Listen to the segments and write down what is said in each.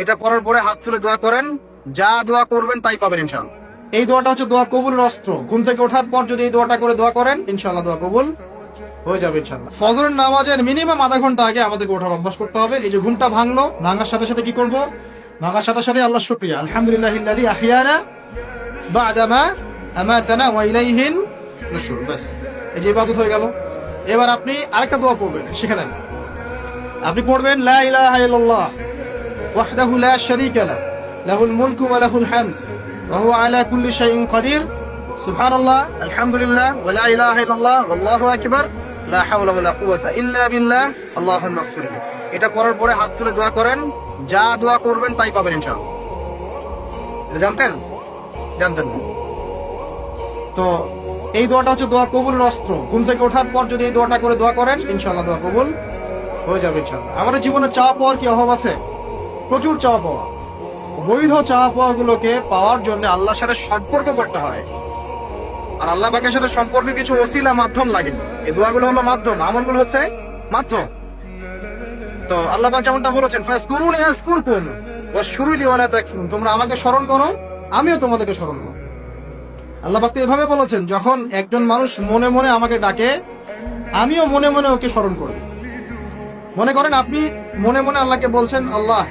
এটা করার পরে হাত তুলে দোয়া করেন, যা দোয়া করবেন তাই পাবেন ইনশাআল্লাহ। এই দোয়াটা হচ্ছে দোয়া কবুলের অস্ত্র। ঘুম থেকে ওঠার পর যদি এই দোয়াটা করে দোয়া করেন ইনশাআল্লাহ দোয়া কবুল হয়ে যাবে ইনশাআল্লাহ। ফজরের নামাজের মিনিমাম আধা ঘন্টা আগে আমাদেরকে ওঠার অভ্যাস করতে হবে। এই যে ঘুমটা ভাঙলো, ভাঙার সাথে সাথে কি করব? ভাঙার সাথে সাথে আল্লাহ শুকরিয়া, আলহামদুলিল্লাহিল্লাযী আহইয়ানা বা'দা মা আমাতানা ওয়া ইলাইহিন নুশুর। বাস, এই যে ইবাদত হয়ে গেল। এবার আপনি আরেকটা দোয়া পড়বেন, শিখে নেন। আপনি পড়বেন লা ইলাহা ইল্লাল্লাহ ওয়াহদাহু লা শারীকা লাহু লাহুল মুলকু ওয়া লাহুল হামদ ওয়া হুয়া আলা কুল্লি শাইইন কাদির সুবহানাল্লাহ আলহামদুলিল্লাহ ওয়া লা ইলাহা ইল্লাল্লাহ ওয়াল্লাহু আকবার লা হাওলা ওয়া লা কুওয়াতা ইল্লা বিল্লাহ আল্লাহুম্মা ইগফিরলি। এটা করার পরে হাত তুলে দোয়া করেন, যা দোয়া করবেন তাই পাবেন ইনশাআল্লাহ। এটা জানতেন? জানতেন না? তো এই দোয়াটা হচ্ছে দোয়া কবুলের অস্ত্র। ঘুম থেকে ওঠার পর যদি এই দোয়াটা করে দোয়া করেন ইনশাআল্লাহ দোয়া কবুল হয়ে যাবে ইনশাআল্লাহ। আমাদের জীবনে চাওয়া পাওয়ার কি অভাব আছে? প্রচুর চাওয়া পাওয়া। বৈধ চাওয়া পাওয়া গুলোকে পাওয়ার জন্য আল্লাহর সাথে সম্পর্ক করতে হয়। আর আল্লাহ পাকের সাথে সম্পর্কে কিছু ওসিলা মাধ্যম লাগে। এই দোয়াগুলো হলো মাধ্যম, আমলগুলো হচ্ছে মাধ্যম। তো আল্লাহ পাক যেমনটা বলেছেন, ফাজকুরুনি আযকুরকুম ওয়াশকুরুলি ওয়া লা তাকফুরুন, তোমরা আমাকে স্মরণ করো আমিও তোমাদেরকে স্মরণ করব। আল্লাহ পাক তো এভাবে বলেছেন, যখন একজন মানুষ মনে মনে আমাকে ডাকে আমিও মনে মনে ওকে স্মরণ করব। মনে করেন আপনি মনে মনে আল্লাহকে বলছেন, আল্লাহ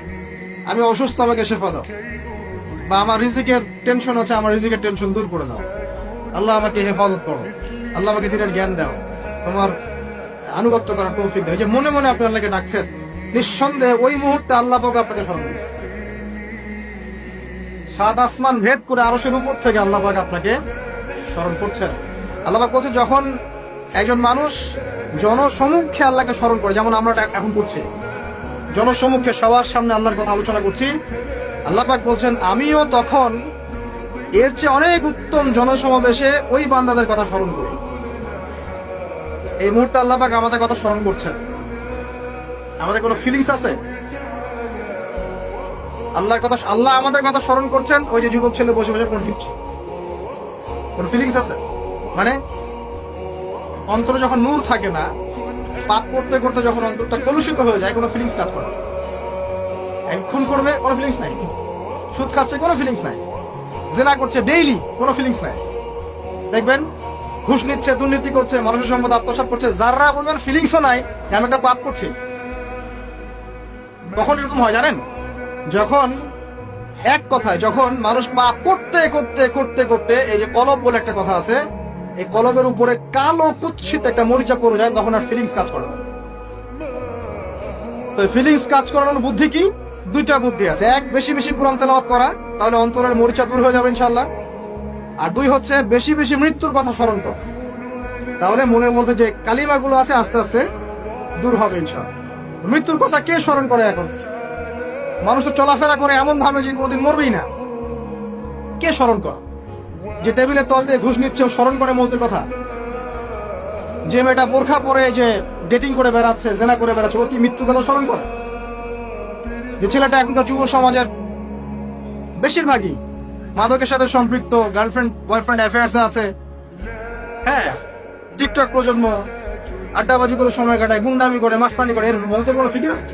আমি অসুস্থ, আমাকে শেফা দাও, বা আমার রিজিকের টেনশন আছে, আমার রিজিকের টেনশন দূর করে দাও, আল্লাহ আমাকে হেফাজত করো, আল্লাহ আমাকে দিনের জ্ঞান দাও, তোমার আনুগত্য করার তৌফিক দাও। যে মনে মনে আপনি আল্লাহকে ডাকছেন, নিঃসন্দেহে ওই মুহূর্তে আল্লাহ পাক আপনাকে স্মরণ করছে। সাত আসমান ভেদ করে আরশের উপর থেকে আল্লাহ পাক আপনাকে স্মরণ করছেন। আল্লাহ পাক বলছে, যখন একজন মানুষ জনসমক্ষে আল্লাহকে স্মরণ করে, যেমন আমরা এখন করছি, জনসমক্ষে সবার সামনে আল্লাহর কথা আলোচনা করছি, আল্লাহ পাক বলছেন আমিও তখন এর চেয়ে অনেক উত্তম জনসমাবেশে ওই বান্দাদের কথা স্মরণ করি। এই মুহূর্তে আল্লাহ পাক আমাদের কথা স্মরণ করছেন। আমাদের কোনো ফিলিংস আছে? আল্লাহ আমাদের কথা স্মরণ করছেন। ওই যে যুবক ছেলে বসে বসে ফোন টিপছে, কোন ফিলিংস আছে? মানে অন্তরে যখন নূর থাকে না, পাপ করতে করতে যখন অন্তরটা কলুষিত হয়ে যায়, কোনো ফিলিংস কাজ করে? খুন করবে, কোনো ফিলিংস নাই। সুদ খাচ্ছে, কোনো ফিলিংস নাই। জেনা করছে ডেইলি, কোনো ফিলিংস নাই। দেখবেন ঘুষ নিচ্ছে, দুর্নীতি করছে, মানুষের সম্পদ আত্মসাৎ করছে, যারা বলবেন ফিলিংসও নাই যে আমি একটা পাপ করছি। কখন এরকম হয় জানেন? যখন এক কথায় যখন মানুষ পাপ করতে করতে করতে করতে, এই যে কলব বলে একটা কথা আছে, এই কলবের উপরে কালো কুৎসিত একটা মরিচা পড়ে যায়, তখন আর ফিলিংস কাজ করে না। তো ফিলিংস কাজ করানোর বুদ্ধি কি? দুইটা বুদ্ধি আছে। এক, বেশি বেশি কোরআন তেলাওয়াত করা, তাহলে অন্তরের মরিচা দূর হয়ে যাবে ইনশাআল্লাহ। আর দুই হচ্ছে বেশি বেশি মৃত্যুর কথা স্মরণ করা, তাহলে মনের মধ্যে যে কালিমাগুলো আছে আস্তে আস্তে দূর হবে ইনশাআল্লাহ। মৃত্যুর কথা কে স্মরণ করে এখন? মানুষ তো চলাফেরা করে এমন ভাবে যে কোনোদিন মরবেই না। কে স্মরণ করে? যে টেবিলের তল দিয়ে ঘুষ নিচ্ছে ও স্মরণ করে মৌতের কথা? যে মেয়েটা বোরখা পরে যে ডেটিং করে বেড়াচ্ছে, জেনা করে বেড়াচ্ছে, ও কি মৃত্যুর কথা স্মরণ করে? যে ছেলেটা এখনকার যুব সমাজের বেশিরভাগই মাদকের সাথে সম্পৃক্ত, গার্লফ্রেন্ড বয়ফ্রেন্ড অ্যাফেয়ার্সে আছে, হ্যাঁ, টিকটক প্রজন্ম, আড্ডাবাজি করে সময় কাটায়, গুন্ডামি করে, মাস্তানি করে, এর মৌতের কোনো ফিকির আছে?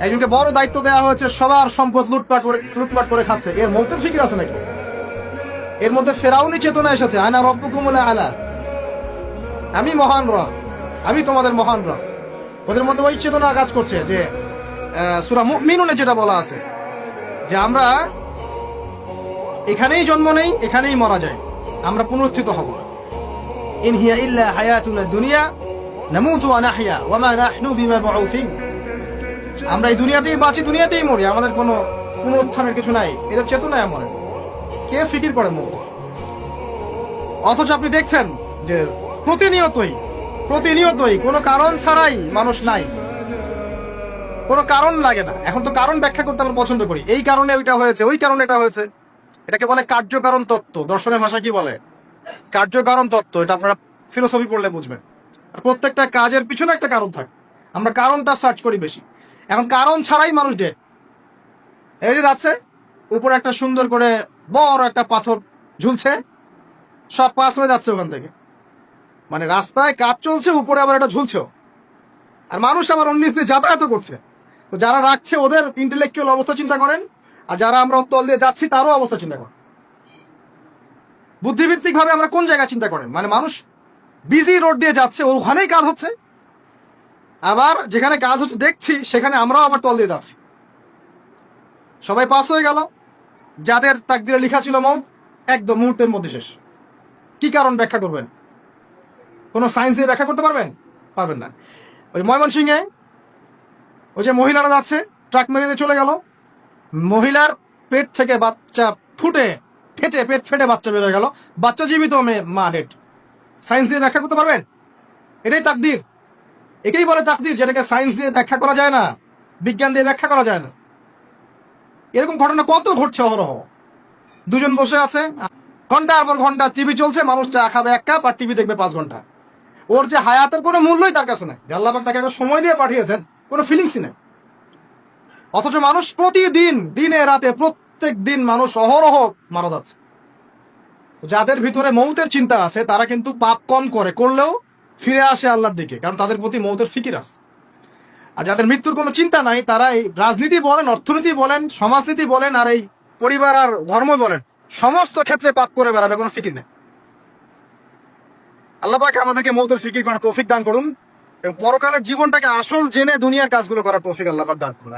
একজনকে বড় দায়িত্ব দেওয়া হয়েছে, সবার সম্পদ লুটপাট করে খাচ্ছে, এর মৌতের ফিকির আছে নাকি? এর মধ্যে ফেরাউনি চেতনা এসেছে, আনা রব্বুকুমুল আলা, আমি মহান রব, আমি তোমাদের মহান রব। ওদের মধ্যে ওই চেতনা কাজ করছে যে সূরা মুমিনুনে যেটা বলা আছে, যে আমরা এখানেই জন্ম নেই, এখানেই মারা যায়, আমরা পুনরুত্থিত হব। ইন হিয়া ইল্লা হায়াতুনা দুনিয়া নামুতু ওয়া নাহইয়া ওয়া মা নাহনু বিমাবউসিন, আমরা এই দুনিয়াতেই বাঁচি, দুনিয়াতেই মরি, আমাদের কোনো পুনরুত্থানের কিছু নাই। এদের চেতনা এমন। কে ফিকির করে মৌত? অথচ আপনি দেখছেন যে প্রতিনিয়তই কোনো কারণ ছাড়াই মানুষ নাই, কোনো কারণ লাগে না। এখন তো কারণ ব্যাখ্যা করতে আমরা পছন্দ করি, এই কারণে ওইটা হয়েছে, ওই কারণে এটা হয়েছে। এটাকে বলে কার্যকারণ তত্ত্ব। দর্শনের ভাষা কি বলে? কার্যকারণ তত্ত্ব। এটা আপনারা ফিলোসফি পড়লে বুঝবেন। আর প্রত্যেকটা কাজের পিছনে একটা কারণ থাকে, আমরা কারণটা সার্চ করি বেশি। এখন কারণ ছাড়াই মানুষ ডেড। এই যে যাচ্ছে, উপরে একটা সুন্দর করে বড় একটা পাথর ঝুলছে, সব পাস হয়ে যাচ্ছে ওখান থেকে। মানে রাস্তায় কাজ চলছে, উপরে আবার একটা ঝুলছেও, আর মানুষ আবার 19 দিয়ে যাতায়াত করছে। তো যারা রাখছে ওদের ইন্টেলেকচুয়াল অবস্থা চিন্তা করেন, আর যারা আমরা তল দিয়ে যাচ্ছি তারও অবস্থা চিন্তা করেন। বুদ্ধিভিত্তিক ভাবে আমরা কোন জায়গায় চিন্তা করেন, মানে মানুষ বিজি রোড দিয়ে যাচ্ছে, ওখানেই কাজ হচ্ছে, আবার যেখানে কাজ হচ্ছে দেখছি সেখানে আমরাও আবার তল দিয়ে যাচ্ছি। সবাই পাস হয়ে গেল, যাদের তাকদিরে লেখা ছিল মৌত একদম মুহূর্তের মধ্যে শেষ। কি কারণ ব্যাখ্যা করবেন? কোন সায়েন্স দিয়ে ব্যাখ্যা করতে পারবেন? পারবেন না। ওই ময়মনসিংহে ওই যে মহিলারা যাচ্ছে, ট্রাক মেরে দিয়ে চলে গেল, মহিলার পেট থেকে বাচ্চা ফেটে পেট ফেটে বাচ্চা বের হয়ে গেল, বাচ্চা জীবিত, মা ডেড। সায়েন্স দিয়ে ব্যাখ্যা করতে পারবেন? এটাই তাকদির, এটাই বলে তাকদির, যেটাকে সায়েন্স দিয়ে ব্যাখ্যা করা যায় না, বিজ্ঞান দিয়ে ব্যাখ্যা করা যায় না। এরকম ঘটনা কত ঘটছে অহরহ। দুজন বসে আছে, ঘন্টার পর ঘন্টা টিভি চলছে, মানুষ চা খাবে 1 কাপ আর টিভি দেখবে 5 ঘন্টা। ওর যে হায়াতের কোনো মূল্যই তার কাছে নাই, আল্লাহ পাক তাকে একটা সময় দিয়ে পাঠিয়েছেন, কোনো ফিলিংসই নেই। অথচ মানুষ প্রতিদিন, দিনে রাতে, প্রত্যেক দিন মানুষ অহরহ মারা যাচ্ছে। যাদের ভিতরে মৌতের চিন্তা আছে তারা কিন্তু পাপ কম করলেও ফিরে আসে আল্লাহর দিকে, কারণ তাদের প্রতি মৌতের ফিকির আছে। আর যাদের মৃত্যুর কোনো চিন্তা নাই, তারা এই রাজনীতি বলেন, অর্থনীতি বলেন, সমাজনীতি বলেন, আর এই পরিবার আর ধর্ম বলেন, সমস্ত ক্ষেত্রে পাপ করে বেড়াবে, কোনো ফিকির নেই। আল্লাহ পাক আমাদেরকে মৌতের ফিকির করার তৌফিক দান করুন এবং পরকালের জীবনটাকে আসল জেনে দুনিয়ার কাজগুলো করার তৌফিক আল্লাহ পাক দান করুন।